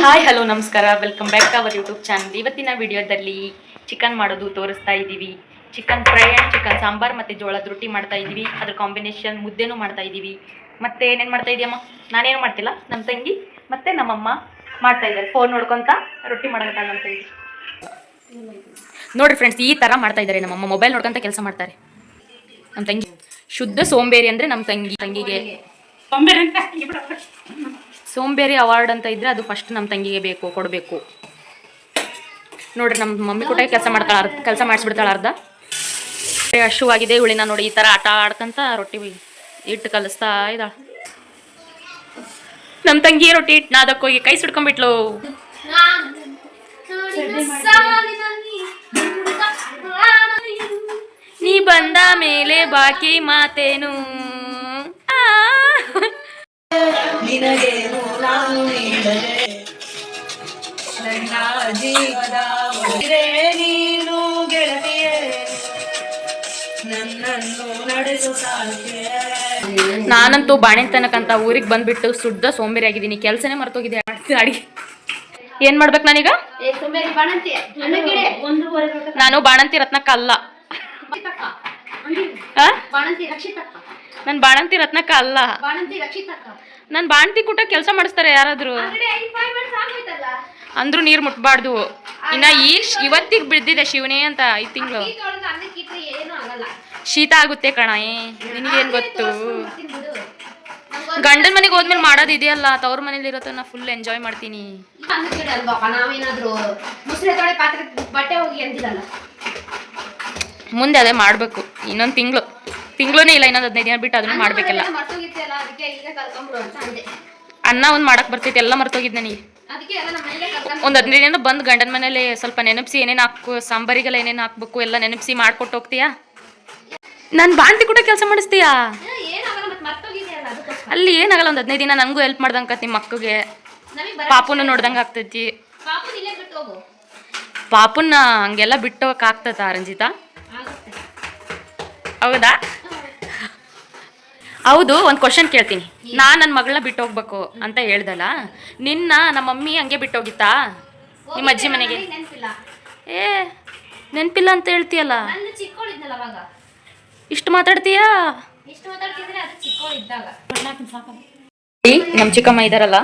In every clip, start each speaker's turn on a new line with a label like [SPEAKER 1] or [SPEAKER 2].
[SPEAKER 1] Hi hello ನಮಸ್ಕಾರ, welcome back to our YouTube channel. ಇವತ್ತಿನ ವಿಡಿಯೋದಲ್ಲಿ ಚಿಕನ್ ಮಾಡೋದು ತೋರಿಸ್ತಾ ಇದ್ದೀವಿ. Chicken fry and chicken sambar ಮತ್ತು ಜೋಳದ ರೊಟ್ಟಿ ಮಾಡ್ತಾ ಇದ್ದೀವಿ. ಅದ್ರ ಕಾಂಬಿನೇಷನ್ ಮುದ್ದೆನೂ ಮಾಡ್ತಾ ಇದ್ದೀವಿ. ಮತ್ತು ಏನೇನು ಮಾಡ್ತಾ ಇದೆಯಮ್ಮ? ನಾನೇನು ಮಾಡ್ತಿಲ್ಲ, ನಮ್ಮ ತಂಗಿ ಮತ್ತು ನಮ್ಮಮ್ಮ ಮಾಡ್ತಾ ಇದ್ದಾರೆ. ಫೋನ್ ನೋಡ್ಕೊತ ರೊಟ್ಟಿ ಮಾಡೋಂಥ ನಮ್ಮ ತಂಗಿ. ನೋಡಿರಿ ಫ್ರೆಂಡ್ಸ್, ಈ ಥರ ಮಾಡ್ತಾ ಇದ್ದಾರೆ ನಮ್ಮಮ್ಮ. ಮೊಬೈಲ್ ನೋಡ್ಕೊತ ಕೆಲಸ ಮಾಡ್ತಾರೆ ನಮ್ಮ ತಂಗಿ. ಶುದ್ಧ ಸೋಂಬೇರಿ ಅಂದರೆ ನಮ್ಮ ತಂಗಿಗೆ ಸೋಂಬೇರಿ ಅವಾರ್ಡ್ ಅಂತ ಇದ್ರೆ ಅದು ಫಸ್ಟ್ ನಮ್ಮ ತಂಗಿಗೆ ಕೊಡಬೇಕು. ನೋಡ್ರಿ, ನಮ್ಮ ಮಮ್ಮಿ ಕೂಡ ಕೆಲಸ ಮಾಡಿಸ್ಬಿಡ್ತಾಳೆ ಅರ್ಧ. ಹಶುವಾಗಿದೆ ಇವಳಿನ ನೋಡಿ, ಈ ಥರ ಆಟ ಆಡ್ಕಂತ ರೊಟ್ಟಿ ಇಟ್ಟು ಕಲಿಸ್ತಾ ಇದ್ದಾಳೆ. ನಮ್ಮ ತಂಗಿ ರೊಟ್ಟಿ ಇಟ್ಟು ನಾದಕ್ಕೋಗಿ ಕೈ ಸುಡ್ಕೊಂಡ್ಬಿಟ್ಲು. ನೀ ಬಂದ ಮೇಲೆ ಬಾಕಿ ಮಾತೇನು,
[SPEAKER 2] ನಿನಗೇನು ನಾನು ನೀಡಲೇ ನನ್ನ ಜೀವದ ನೀನು ಗೆಳತಿಯೇ, ನನ್ನನ್ನು ನಡೆಸು ಸಾಧ್ಯ.
[SPEAKER 1] ನಾನಂತೂ ಬಾಣೆತನಕಂತ ಊರಿಗೆ ಬಂದ್ಬಿಟ್ಟು ಶುದ್ಧ ಸೋಂಬೇರಿ ಆಗಿದ್ದೀನಿ. ಕೆಲಸನೇ ಮರ್ತೋಗಿದೆ ಅಡಿಗೆ. ಏನ್ ಮಾಡ್ಬೇಕು ನಾನೀಗ? ನಾನು ಬಾಣಂತಿ ರತ್ನಕ್ಕ ಅಲ್ಲ, ನನ್ ಬಾಣಂತಿ ರತ್ನಕ್ಕ ಅಲ್ಲ, ನನ್ ಬಾಣಂತಿ ಕೂಟ ಕೆಲಸ ಮಾಡಿಸ್ತಾರೆ ಯಾರಾದ್ರು ಅಂದ್ರು. ನೀರ್ ಮುಟ್ಬಾರ್ದು. ಇನ್ನ ಇವತ್ತಿಗೆ ಬಿದ್ದಿದೆ ಶಿವನೇ ಅಂತ 5 ತಿಂಗಳು. ಶೀತ ಆಗುತ್ತೆ ಕಣ, ನಿನಗೇನ್ ಗೊತ್ತು? ಗಂಡನ ಮನೆಗೆ ಹೋದ್ಮೇಲೆ ಮಾಡೋದು ಇದೆಯಲ್ಲ, ತವ್ರ ಮನೇಲಿ ಇರೋತ ನಾ ಫುಲ್ ಎಂಜಾಯ್ ಮಾಡ್ತೀನಿ. ಮುಂದೆ ಅದೇ ಮಾಡ್ಬೇಕು. ಇನ್ನೊಂದು ತಿಂಗಳೇ ಇಲ್ಲ, ಇನ್ನೊಂದು 15 ದಿನ ಬಿಟ್ಟು ಅದನ್ನು ಮಾಡ್ಬೇಕಲ್ಲ. ಅನ್ನ ಒಂದು ಮಾಡಕ್ ಬರ್ತೈತಿ, ಎಲ್ಲ ಮರ್ತೋಗಿದ್ ನನಗೆ. ಒಂದು 15 ದಿನ ಬಂದು ಗಂಡನ ಮನೇಲಿ ಸ್ವಲ್ಪ ನೆನಪಿಸಿ ಏನೇನು ಹಾಕು, ಸಾಂಬಾರಿಗೆಲ್ಲ ಏನೇನು ಹಾಕ್ಬೇಕು ಎಲ್ಲ ನೆನಪಿಸಿ ಮಾಡ್ಕೊಟ್ಟು ಹೋಗ್ತೀಯಾ. ನಾನು ಬಾಣ್ತಿ ಕೂಡ ಕೆಲಸ ಮಾಡಿಸ್ತೀಯಾ? ಅಲ್ಲಿ ಏನಾಗಲ್ಲ, ಒಂದು 15 ದಿನ ನನಗೂ ಹೆಲ್ಪ್ ಮಾಡ್ದಂಗೆ ನಿಮ್ಮ ಮಕ್ಕಳಿಗೆ. ಪಾಪುನ ನೋಡ್ದಂಗೆ ಆಗ್ತೈತಿ. ಪಾಪುನ ಹಂಗೆಲ್ಲ ಬಿಟ್ಟೋಗಕ್ಕೆ ಆಗ್ತದ ರಂಜಿತಾ? ಹೌದಾ? ಹೌದು, ಒಂದು ಕ್ವಶನ್ ಕೇಳ್ತೀನಿ. ನಾನು ನನ್ನ ಮಗಳನ್ನ ಬಿಟ್ಟು ಹೋಗ್ಬೇಕು ಅಂತ ಹೇಳ್ದಲ್ಲ, ನಿನ್ನ ನಮ್ಮ ಮಮ್ಮಿ ಹಂಗೆ ಬಿಟ್ಟೋಗಿತ್ತಾ ನಿಮ್ಮ ಅಜ್ಜಿ ಮನೆಗೆ? ನೆನಪಿಲ್ಲ ಅಂತ ಹೇಳ್ತೀಯಲ್ಲ, ಇಷ್ಟು ಮಾತಾಡ್ತೀಯಾ? ನಮ್ಮ ಚಿಕ್ಕಮ್ಮ ಇದ್ದಾರಲ್ಲ,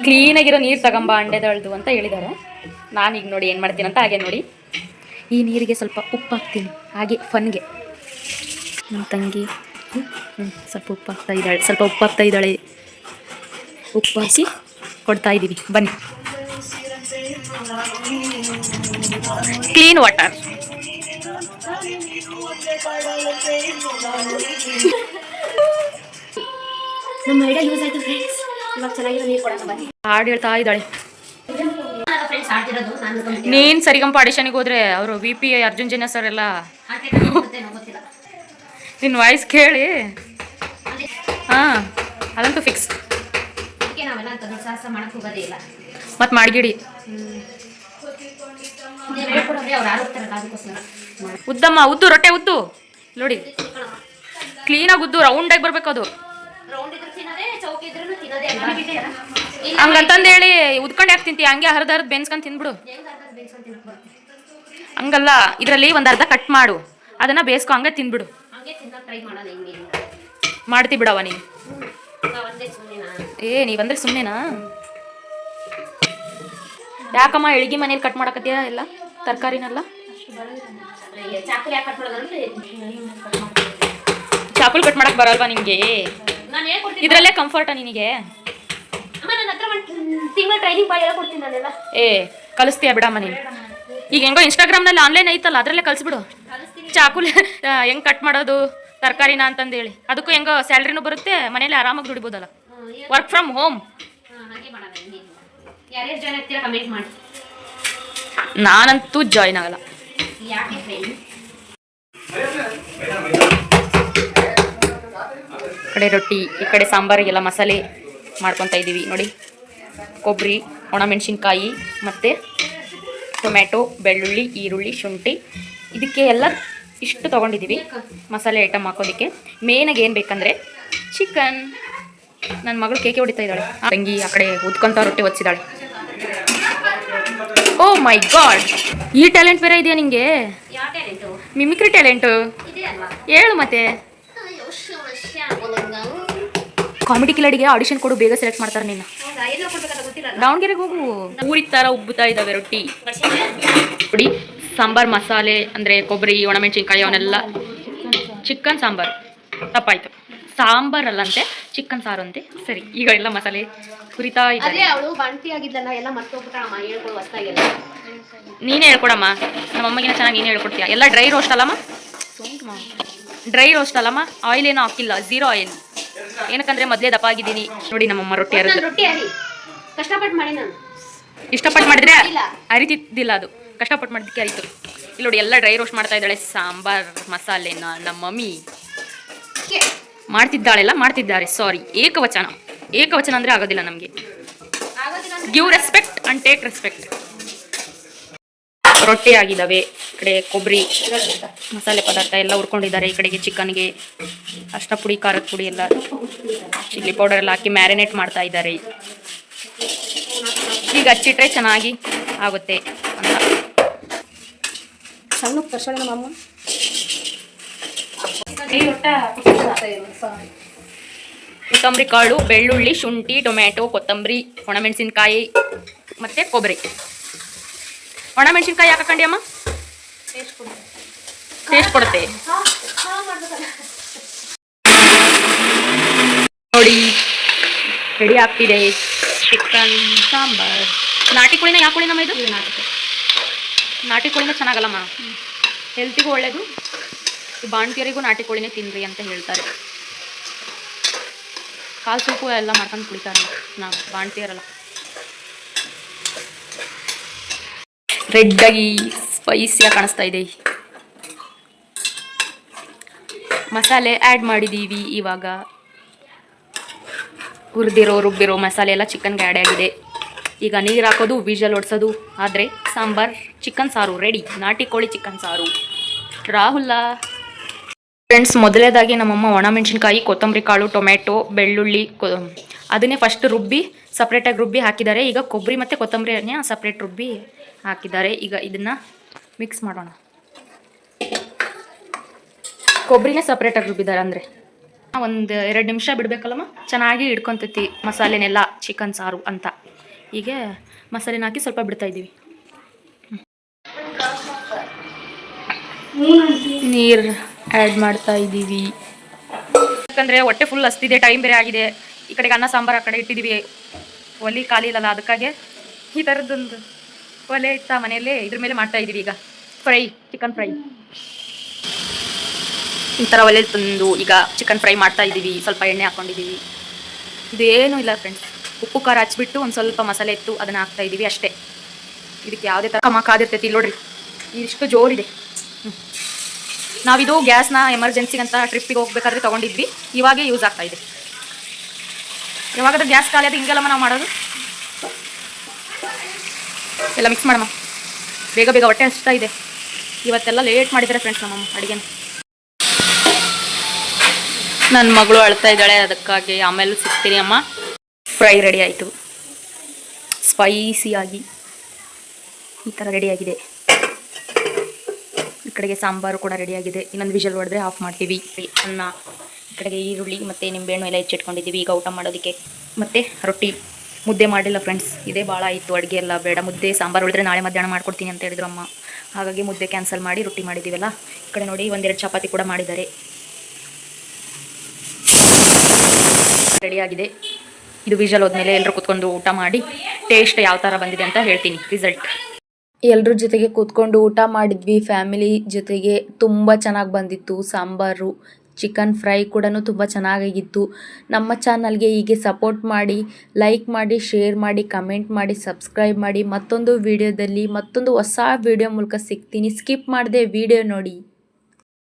[SPEAKER 1] ಕ್ಲೀನಾಗಿರೋ ನೀರು ತಗೊಂಬ ಅಂಡೆದಳ್ದು ಅಂತ ಹೇಳಿದ್ದಾರೆ. ನಾನೀಗ ನೋಡಿ ಏನು ಮಾಡ್ತೀನಿ ಅಂತ ಹಾಗೆ ನೋಡಿ, ಈ ನೀರಿಗೆ ಸ್ವಲ್ಪ ಉಪ್ಪು ಹಾಕ್ತೀನಿ ಹಾಗೆ ಫನ್ಗೆ. ನಮ್ಮ ತಂಗಿ ಸ್ವಲ್ಪ ಉಪ್ಪು ಹಾಕ್ತಾ ಇದ್ದಾಳೆ. ಉಪ್ಪು ಹಾಕಿ ಕೊಡ್ತಾ ಇದ್ದೀವಿ. ಬನ್ನಿ, ಕ್ಲೀನ್ ವಾಟರ್. ನಮ್ಮ ಐಡಿಯಾ ಯೂಸ್ ಆಯ್ತು ಫ್ರೆಂಡ್ಸ್. ಇವಾಗ ಚೆನ್ನಾಗಿರೋ ನೀರು ಕೊಡೋಣ ಬನ್ನಿ. ಹಾಡು ಹೇಳ್ತಾ ಇದ್ದಾಳೆ. ನೀನು ಸರಿಗಂಪ ಆಡಿಷನ್ಗೆ ಹೋದ್ರೆ ಅವರು VP ಅರ್ಜುನ್ ಜನ್ಯ ಸರ್ ಎಲ್ಲ ನಿನ್ನ ವಾಯ್ಸ್ ಕೇಳಿ ಅದಂತೂ ಫಿಕ್ಸ್. ಮತ್ತೆ ಮಾಡ್ಗಿಡಿ. ಉದ್ದು ರೊಟ್ಟೆ ಉದ್ದು ನೋಡಿ, ಕ್ಲೀನಾಗಿ ಉದ್ದು ರೌಂಡಾಗಿ ಬರ್ಬೇಕು. ಅದು ಹಂಗಂತಂದು ಹೇಳಿ ಉದ್ಕೊಂಡು ಯಾಕೆ ತಿಂತೀಯ? ಹಂಗೆ ಹರಿದು ಬೆನ್ಸ್ಕೊಂಡು ತಿಂದ್ಬಿಡು. ಹಂಗಲ್ಲ, ಇದರಲ್ಲಿ ಒಂದು ಅರ್ಧ ಕಟ್ ಮಾಡು, ಅದನ್ನ ಬೇಯಿಸ್ಕೊ, ಹಂಗೆ ತಿಂದ್ಬಿಡು. ಮಾಡ್ತಿ ಬಿಡವ ನೀನು. ನೀವಂದ್ರೆ ಸುಮ್ಮನೆನಾ? ಯಾಕಮ್ಮ ಎಳ್ಗಿ ಮನೇಲಿ ಕಟ್ ಮಾಡಕತ್ತೀಯ ಎಲ್ಲ ತರಕಾರಿನೆಲ್ಲ? ಚಾಕುಲ್ ಕಟ್ ಮಾಡಕ್ ಬರಲ್ವಾ ನಿಂಗೆ? ಇದ್ರಲ್ಲೇ ಕಂಫರ್ಟಾ ನಿನಗೆ? ಕಲಿಸ್ತೀಯ ಬಿಡಮ್ಮ ನೀನು. ಈಗ ಹೆಂಗೋ ಇನ್ಸ್ಟಾಗ್ರಾಮ್ನಲ್ಲಿ ಆನ್ಲೈನ್ ಐತಲ್ಲ, ಅದರಲ್ಲೇ ಕಲಿಸ್ಬಿಡು. ಚಾಕುಲ್ ಹೆಂಗೆ ಕಟ್ ಮಾಡೋದು ತರಕಾರಿನ ಅಂತಂದೇಳಿ, ಅದಕ್ಕೂ ಹೆಂಗೋ ಸ್ಯಾಲ್ರಿನೂ ಬರುತ್ತೆ, ಮನೇಲಿ ಆರಾಮಾಗಿ ದುಡಿಬೋದಲ್ಲ. Work from home. ನಾನಂತೂ ಜಾಯ್ನ್ ಆಗಲ್ಲ. ಈ ಕಡೆ ರೊಟ್ಟಿ, ಈ ಕಡೆ ಸಾಂಬಾರಿಗೆಲ್ಲ ಮಸಾಲೆ ಮಾಡ್ಕೊತಾ ಇದ್ದೀವಿ ನೋಡಿ. ಕೊಬ್ಬರಿ, ಒಣಮೆಣಸಿನ್ಕಾಯಿ ಮತ್ತು ಟೊಮ್ಯಾಟೊ, ಬೆಳ್ಳುಳ್ಳಿ, ಈರುಳ್ಳಿ, ಶುಂಠಿ, ಇದಕ್ಕೆ ಎಲ್ಲ ಇಷ್ಟು ತೊಗೊಂಡಿದ್ದೀವಿ ಮಸಾಲೆ ಐಟಮ್ ಹಾಕೋದಕ್ಕೆ. ಮೇನಾಗಿ ಏನು ಬೇಕಂದರೆ ಚಿಕನ್. ನನ್ನ ಮಗಳು ಕೇಕೆ ಹೊಡಿತಾ ಇದ್ದಾಳೆ. ತಂಗಿ ಆ ಕಡೆ ಉದ್ಕೊಂತ ರೊಟ್ಟಿ ಒಚ್ಚಿದ್ದಾಳೆ. ಓ ಮೈ ಗಾಡ್, ಈ ಟ್ಯಾಲೆಂಟ್ ಬೇರೆ ಇದೆಯಾ ನಿಂಗೆ?
[SPEAKER 2] ಯಾವ ಟ್ಯಾಲೆಂಟು
[SPEAKER 1] ಮಿಮಿಕ್ರಿ ಟ್ಯಾಲೆಂಟು
[SPEAKER 2] ಇದೆ ಅಲ್ವಾ?
[SPEAKER 1] ಹೇಳು ಮತ್ತೆ. ಕಾಮಿಡಿ ಕಿಲಾಡಿಗೆ ಆಡಿಷನ್ ಕೊಡು, ಬೇಗ ಸೆಲೆಕ್ಟ್ ಮಾಡ್ತಾರೆ ನಿನ್ನ.
[SPEAKER 2] ಹೌದಾ? ಎಲ್ಲ ಕೊಡ್ಬೇಕಂತ ಗೊತ್ತಿಲ್ಲ.
[SPEAKER 1] ದಾವಣಗೆರೆಗೆ ಹೋಗು. ಊರಿ ಥರ ಉಬ್ಬುತ್ತಾ ಇದ್ದಾವೆ ರೊಟ್ಟಿ ನೋಡಿ. ಸಾಂಬಾರ್ ಮಸಾಲೆ ಅಂದರೆ ಕೊಬ್ಬರಿ, ಒಣಮೆಣಸಿನ್ಕಾಯಿ ಅವನ್ನೆಲ್ಲ. ಚಿಕನ್ ಸಾಂಬಾರು ತಪ್ಪಾಯ್ತು, ಸಾಂಬಾರಲ್ಲಂತೆ ಚಿಕನ್ ಸಾರು ಅಂತೆ. ಸರಿ, ಈಗ ಎಲ್ಲ ಮಸಾಲೆ ಹುರಿತಾ ಇದ್ದಾರೆ.
[SPEAKER 2] ಅದೇ ಅವಳು ಬಂಟಿ ಆಗಿದ್ದಲ್ಲ, ಎಲ್ಲ ಮರ್ತೋಗ್ಬಿಟ್ಟಮ್ಮ. ಹೇಳ್ಕೊಡು ಹೊಸ್ತಾಗೆಲ್ಲ.
[SPEAKER 1] ನೀನೇ ಹೇಳ್ಕೊಡಮ್ಮ, ನಮ್ಮಮ್ಮಗಿನ ಚೆನ್ನಾಗಿ ನೀನೇ ಹೇಳ್ಕೊಡ್ತೀಯ. ಎಲ್ಲ ಡ್ರೈ ರೋಸ್ಟ್ ಅಲ್ಲಮ್ಮ? ಡ್ರೈ ರೋಸ್ಟ್ ಅಲ್ಲಮ್ಮ, ಆಯಿಲ್ ಏನೂ ಹಾಕಿಲ್ಲ, ಝೀರೋ ಆಯಿಲ್. ಏನಕ್ಕಂದ್ರೆ ಮೊದಲೇ ದಪ್ಪ ಆಗಿದ್ದೀನಿ ನೋಡಿ. ನಮ್ಮಮ್ಮ ರೊಟ್ಟಿ
[SPEAKER 2] ನಾನು ರೊಟ್ಟಿ ಅರಿ ಕಷ್ಟಪಟ್ಟು ಮಾಡಿ ನಾನು.
[SPEAKER 1] ಇಷ್ಟಪಟ್ಟು ಮಾಡಿದ್ರೆ ಅರಿತಿದ್ದಿಲ್ಲ, ಅದು ಕಷ್ಟಪಟ್ಟು ಮಾಡಿದ್ದಕ್ಕೆ ಅರಿತು. ಇಲ್ಲಿ ನೋಡಿ, ಎಲ್ಲ ಡ್ರೈ ರೋಸ್ಟ್ ಮಾಡ್ತಾ ಇದ್ದಾಳೆ. ಸಾಂಬಾರ್ ಮಸಾಲೆನ ನಮ್ಮ ಮಮ್ಮಿ ಮಾಡ್ತಿದ್ದಾಳೆಲ್ಲ, ಮಾಡ್ತಿದ್ದಾರೆ. ಸಾರಿ, ಏಕವಚನ. ಏಕವಚನ ಅಂದರೆ ಆಗೋದಿಲ್ಲ ನಮಗೆ. Give respect and take respect. ರೊಟ್ಟಿ ಆಗಿದ್ದಾವೆ. ಈ ಕಡೆ ಕೊಬ್ಬರಿ ಮಸಾಲೆ ಪದಾರ್ಥ ಎಲ್ಲ ಹುರ್ಕೊಂಡಿದ್ದಾರೆ. ಈ ಕಡೆಗೆ ಚಿಕನ್ಗೆ ಅರ್ಶಿನ ಪುಡಿ, ಖಾರದ ಪುಡಿ ಎಲ್ಲ, ಚಿಲ್ಲಿ ಪೌಡರ್ ಎಲ್ಲ ಹಾಕಿ ಮ್ಯಾರಿನೇಟ್ ಮಾಡ್ತಾ ಇದ್ದಾರೆ. ಈಗ ಹಚ್ಚಿಟ್ರೆ ಚೆನ್ನಾಗಿ ಆಗುತ್ತೆ ಅಂತ.
[SPEAKER 2] ಸಣ್ಣ ತರ್ಸೋಣ ನಮ್ಮ
[SPEAKER 1] ಕೊತ್ತಂಬರಿ ಕಾಳು, ಬೆಳ್ಳುಳ್ಳಿ, ಶುಂಠಿ, ಟೊಮ್ಯಾಟೊ, ಕೊತ್ತಂಬರಿ, ಒಣಮೆಣಸಿನ್ಕಾಯಿ ಮತ್ತು ಕೊಬ್ಬರಿ. ಒಣಮೆಣಸಿನ್ಕಾಯಿ ಹಾಕಂಡಿ ಅಮ್ಮ, ಟೇಸ್ಟ್ ಕೊಡುತ್ತೆ ನೋಡಿ. ರೆಡಿ ಆಗ್ತಿದೆ ಚಿಕನ್ ಸಾಂಬಾರ್. ನಾಟಿ ಕೋಳಿನ ಯಾವ ಕೋಳಿನಮ್ಮ ಇದು? ನಾಟಿ ಕೋಳಿನ ಚೆನ್ನಾಗಲ್ಲಮ್ಮ, ಹೆಲ್ತಿಗೂ ಒಳ್ಳೇದು. ಬಾಣ್ತಿಯರಿಗೂ ನಾಟಿ ಕೋಳಿನೇ ತಿನ್ನಿರಿ ಅಂತ ಹೇಳ್ತಾರೆ. ಕಾಲು ಸೂಪು ಎಲ್ಲ ಮಾಡ್ಕೊಂಡು ಕುಡಿತಾರಲ್ಲ ನಾವು ಬಾಣ್ತಿಯರಲ್ಲ. ರೆಡ್ಡಾಗಿ ಸ್ಪೈಸಿಯಾಗಿ ಕಾಣಿಸ್ತಾ ಇದೆ. ಮಸಾಲೆ ಆ್ಯಡ್ ಮಾಡಿದ್ದೀವಿ. ಇವಾಗ ಹುರಿದಿರೋ ರುಬ್ಬಿರೋ ಮಸಾಲೆ ಎಲ್ಲ ಚಿಕನ್ಗೆ ಆ್ಯಡ್ ಆಗಿದೆ. ಈಗ ನೀರು ಹಾಕೋದು, ವಿಜಲ್ ಹೊಡ್ಸೋದು, ಆದರೆ ಸಾಂಬಾರ್ ಚಿಕನ್ ಸಾರು ರೆಡಿ. ನಾಟಿ ಕೋಳಿ ಚಿಕನ್ ಸಾರು. ರಾಹುಲ ಫ್ರೆಂಡ್ಸ್, ಮೊದಲೇದಾಗಿ ನಮ್ಮಮ್ಮ ಒಣಮೆಣಸಿನ್ಕಾಯಿ, ಕೊತ್ತಂಬರಿ ಕಾಳು, ಟೊಮೆಟೊ, ಬೆಳ್ಳುಳ್ಳಿ ಅದನ್ನೇ ಫಸ್ಟ್ ರುಬ್ಬಿ ಸಪ್ರೇಟಾಗಿ ರುಬ್ಬಿ ಹಾಕಿದ್ದಾರೆ. ಈಗ ಕೊಬ್ಬರಿ ಮತ್ತು ಕೊತ್ತಂಬರಿನೇ ಸಪ್ರೇಟ್ ರುಬ್ಬಿ ಹಾಕಿದ್ದಾರೆ. ಈಗ ಇದನ್ನು ಮಿಕ್ಸ್ ಮಾಡೋಣ. ಕೊಬ್ಬರಿನೇ ಸಪ್ರೇಟಾಗಿ ರುಬ್ಬಿದ್ದಾರೆ ಅಂದರೆ ಒಂದು 2 ನಿಮಿಷ ಬಿಡಬೇಕಲ್ಲಮ್ಮ, ಚೆನ್ನಾಗಿ ಹಿಡ್ಕೊತೈತಿ ಮಸಾಲೆನೆಲ್ಲ ಚಿಕನ್ ಸಾರು ಅಂತ. ಹೀಗೆ ಮಸಾಲೆನ ಹಾಕಿ ಸ್ವಲ್ಪ ಬಿಡ್ತಾ ಇದ್ದೀವಿ. ನೀರು ಆ್ಯಡ್ ಮಾಡ್ತಾ ಇದ್ದೀವಿ, ಯಾಕಂದರೆ ಹೊಟ್ಟೆ ಫುಲ್ ಹಸ್ತಿದೆ, ಟೈಮ್ ಬೇರೆ ಆಗಿದೆ. ಈ ಕಡೆಗೆ ಅನ್ನ ಸಾಂಬಾರು ಆ ಕಡೆ ಇಟ್ಟಿದ್ದೀವಿ, ಒಲೆ ಖಾಲಿ ಇಲ್ಲಲ್ಲ, ಅದಕ್ಕಾಗಿ ಈ ಥರದ್ದೊಂದು ಒಲೆ ಇತ್ತ ಮನೆಯಲ್ಲೇ ಇದ್ರ ಮೇಲೆ ಮಾಡ್ತಾ ಇದ್ದೀವಿ. ಈಗ ಫ್ರೈ, ಚಿಕನ್ ಫ್ರೈ ಈ ಥರ ಒಲೆ ತಂದು ಈಗ ಚಿಕನ್ ಫ್ರೈ ಮಾಡ್ತಾ ಇದ್ದೀವಿ. ಸ್ವಲ್ಪ ಎಣ್ಣೆ ಹಾಕ್ಕೊಂಡಿದ್ದೀವಿ. ಇದೇನೂ ಇಲ್ಲ ಫ್ರೆಂಡ್ಸ್, ಉಪ್ಪು ಖಾರ ಹಚ್ಬಿಟ್ಟು ಒಂದು ಸ್ವಲ್ಪ ಮಸಾಲೆ ಇತ್ತು ಅದನ್ನು ಹಾಕ್ತಾ ಇದ್ದೀವಿ ಅಷ್ಟೇ. ಇದಕ್ಕೆ ಯಾವುದೇ ಥರ ಕಮ್ಮ ಕಾದಿರ್ತೈತಿ ನೋಡ್ರಿ, ಇಷ್ಟು ಜೋರಿದೆ. ನಾವಿದು ಗ್ಯಾಸ್ನ ಎಮರ್ಜೆನ್ಸಿಗೆ ಅಂತ ಟ್ರಿಪ್ಪಿಗೆ ಹೋಗ್ಬೇಕಾದ್ರೆ ತೊಗೊಂಡಿದ್ವಿ, ಇವಾಗೇ ಯೂಸ್ ಆಗ್ತಾ ಇದೆ. ಯಾವಾಗಾದ್ರೂ ಗ್ಯಾಸ್ ಖಾಲಿ ಅದು ಹಿಂಗೆಲ್ಲಮ್ಮ ನಾವು ಮಾಡೋದು. ಎಲ್ಲ ಮಿಕ್ಸ್ ಮಾಡಮ್ಮ, ಬೇಗ ಬೇಗ ಹೊಟ್ಟೆ ಹಚ್ತಾ ಇದೆ. ಇವತ್ತೆಲ್ಲ ಲೇಟ್ ಮಾಡಿದ್ದಾರೆ ಫ್ರೆಂಡ್ಸ್ ನಮ್ಮಮ್ಮ ಅಡುಗೆನ. ನನ್ನ ಮಗಳು ಅಳ್ತಾ ಇದ್ದಾಳೆ, ಅದಕ್ಕಾಗಿ ಆಮೇಲೆ ಸಿಗ್ತೀನಿ ಅಮ್ಮ. ಫ್ರೈ ರೆಡಿ ಆಯಿತು, ಸ್ಪೈಸಿಯಾಗಿ ಈ ಥರ ರೆಡಿಯಾಗಿದೆ. ಈ ಕಡೆಗೆ ಸಾಂಬಾರು ಕೂಡ ರೆಡಿಯಾಗಿದೆ. ಇನ್ನೊಂದು ವಿಷಲ್ ಹೊಡೆದ್ರೆ ಆಫ್ ಮಾಡ್ತೀವಿ. ಅನ್ನ, ಈ ಕಡೆಗೆ ಈರುಳ್ಳಿ ಮತ್ತು ನಿಂಬೆಹಣ್ಣು ಎಲ್ಲ ಹೆಚ್ಚಿಟ್ಕೊಂಡಿದ್ದೀವಿ ಈಗ ಊಟ ಮಾಡೋದಕ್ಕೆ. ಮತ್ತು ರೊಟ್ಟಿ, ಮುದ್ದೆ ಮಾಡಿಲ್ಲ ಫ್ರೆಂಡ್ಸ್, ಇದೇ ಭಾಳ ಆಯಿತು. ಅಡುಗೆ ಎಲ್ಲ ಬೇಡ, ಮುದ್ದೆ ಸಾಂಬಾರು ಉಳಿದ್ರೆ ನಾಳೆ ಮಧ್ಯಾಹ್ನ ಮಾಡ್ಕೊಡ್ತೀನಿ ಅಂತ ಹೇಳಿದ್ರು ಅಮ್ಮ. ಹಾಗಾಗಿ ಮುದ್ದೆ ಕ್ಯಾನ್ಸಲ್ ಮಾಡಿ ರೊಟ್ಟಿ ಮಾಡಿದ್ದೀವಲ್ಲ. ಈ ಕಡೆ ನೋಡಿ 1-2 ಚಪಾತಿ ಕೂಡ ಮಾಡಿದ್ದಾರೆ. ರೆಡಿಯಾಗಿದೆ. ಇದು ವಿಷಲ್ ಹೋದ್ಮೇಲೆ ಎಲ್ಲರೂ ಕೂತ್ಕೊಂಡು ಊಟ ಮಾಡಿ ಟೇಸ್ಟ್ ಯಾವ ಥರ ಬಂದಿದೆ ಅಂತ ಹೇಳ್ತೀನಿ ರಿಸಲ್ಟ್. ಎಲ್ಲರ ಜೊತೆಗೆ ಕೂತ್ಕೊಂಡು ಊಟ ಮಾಡಿದ್ವಿ, ಫ್ಯಾಮಿಲಿ ಜೊತೆಗೆ. ತುಂಬ ಚೆನ್ನಾಗಿ ಬಂದಿತ್ತು ಸಾಂಬಾರು. ಚಿಕನ್ ಫ್ರೈ ಕೂಡ ತುಂಬ ಚೆನ್ನಾಗಿತ್ತು. ನಮ್ಮ ಚಾನಲ್ಗೆ ಹೀಗೆ ಸಪೋರ್ಟ್ ಮಾಡಿ, ಲೈಕ್ ಮಾಡಿ, ಶೇರ್ ಮಾಡಿ, ಕಮೆಂಟ್ ಮಾಡಿ, ಸಬ್ಸ್ಕ್ರೈಬ್ ಮಾಡಿ. ಮತ್ತೊಂದು ವಿಡಿಯೋದಲ್ಲಿ ಮತ್ತೊಂದು ಹೊಸ ವಿಡಿಯೋ ಮೂಲಕ ಸಿಗ್ತೀನಿ. ಸ್ಕಿಪ್ ಮಾಡದೆ ವಿಡಿಯೋ ನೋಡಿ.